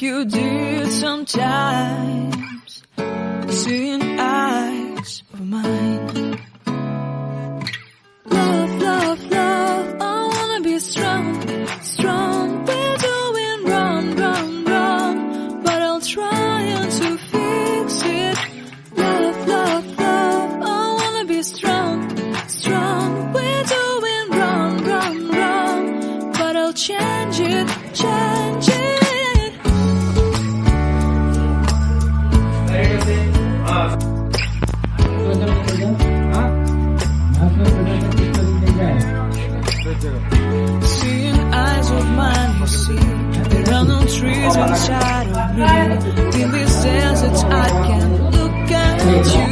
you did sometimes, seeing eyes of mine. Love, love, love, I wanna be strong, strong. We're doing wrong, wrong, wrong, but I'll try to fix it. Love, love, love, I wanna be strong, strong. We're doing wrong, wrong, wrong, but I'll change it, change it. Seeing eyes of mine, you see, there are no trees inside of me. In this desert I can look at you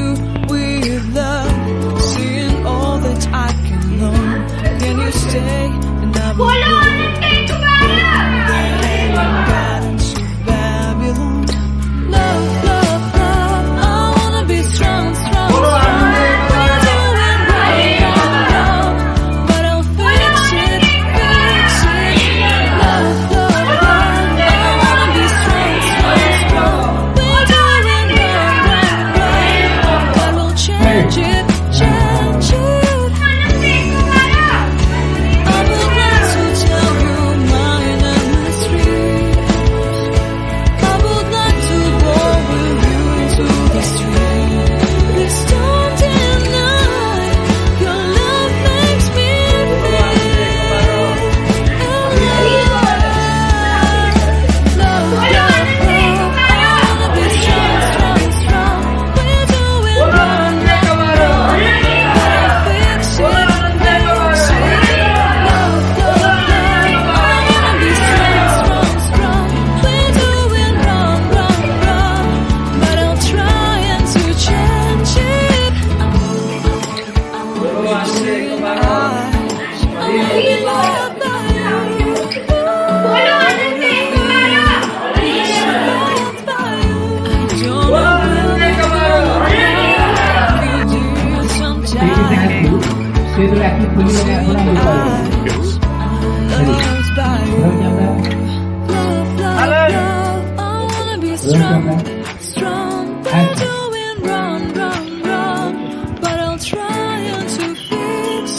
with love. Seeing all that I can learn. Can you stay and I will go guidance of Babylon. Love, love, love, I wanna be strong, strong, strong.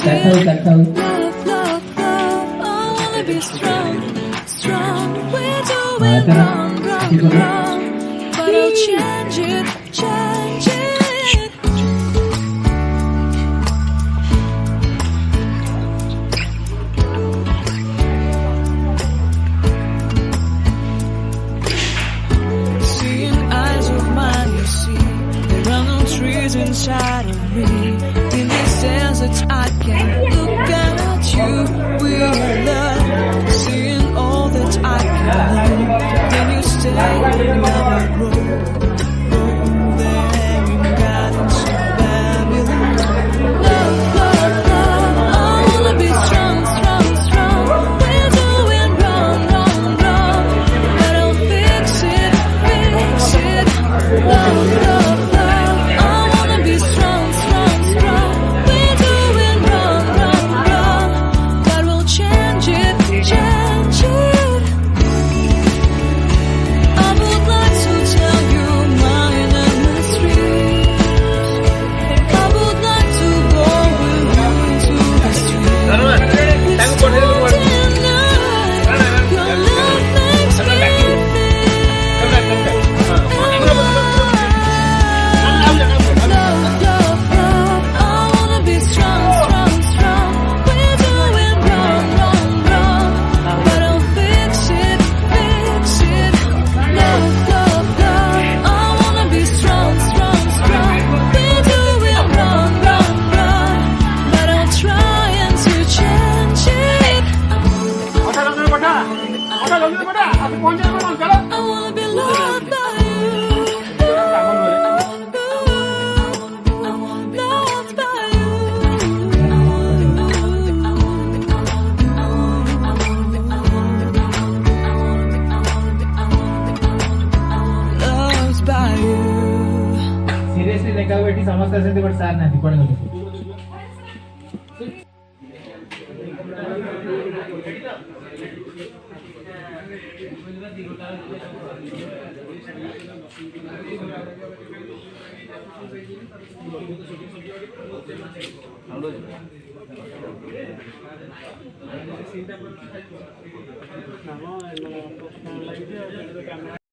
Love, love, love, I wanna be strong, strong. We're doing wrong, wrong, wrong, but I'll change it, change it. Seeing eyes of mine, you see, there are no trees inside of me. In this desert I can look at you with love. Seeing all that I can learn. Can you stay in our road? There in guidance of Babylon. Love, love, love, I wanna be strong, strong, strong. We're doing wrong, wrong, wrong, but I'll fix it, fix it. Love, love, love, I wanna be strong, strong, strong. We're doing wrong, wrong, wrong, but we'll change it, change it. I would like to tell you my mysteries. I would like to go with you into the street. Please don't deny your love makes me love, love, love. I wanna be strong, strong, strong. We're doing wrong, wrong, wrong, but I'll fix it, fix it. Love, love, love. I wanna be strong, strong, strong. We're doing wrong, wrong, wrong, but I'll try and to change it. I wanna be loved by you. Loved by you. Loved by you. Seriously, like how it is almost as if they were sad na dipad Nama,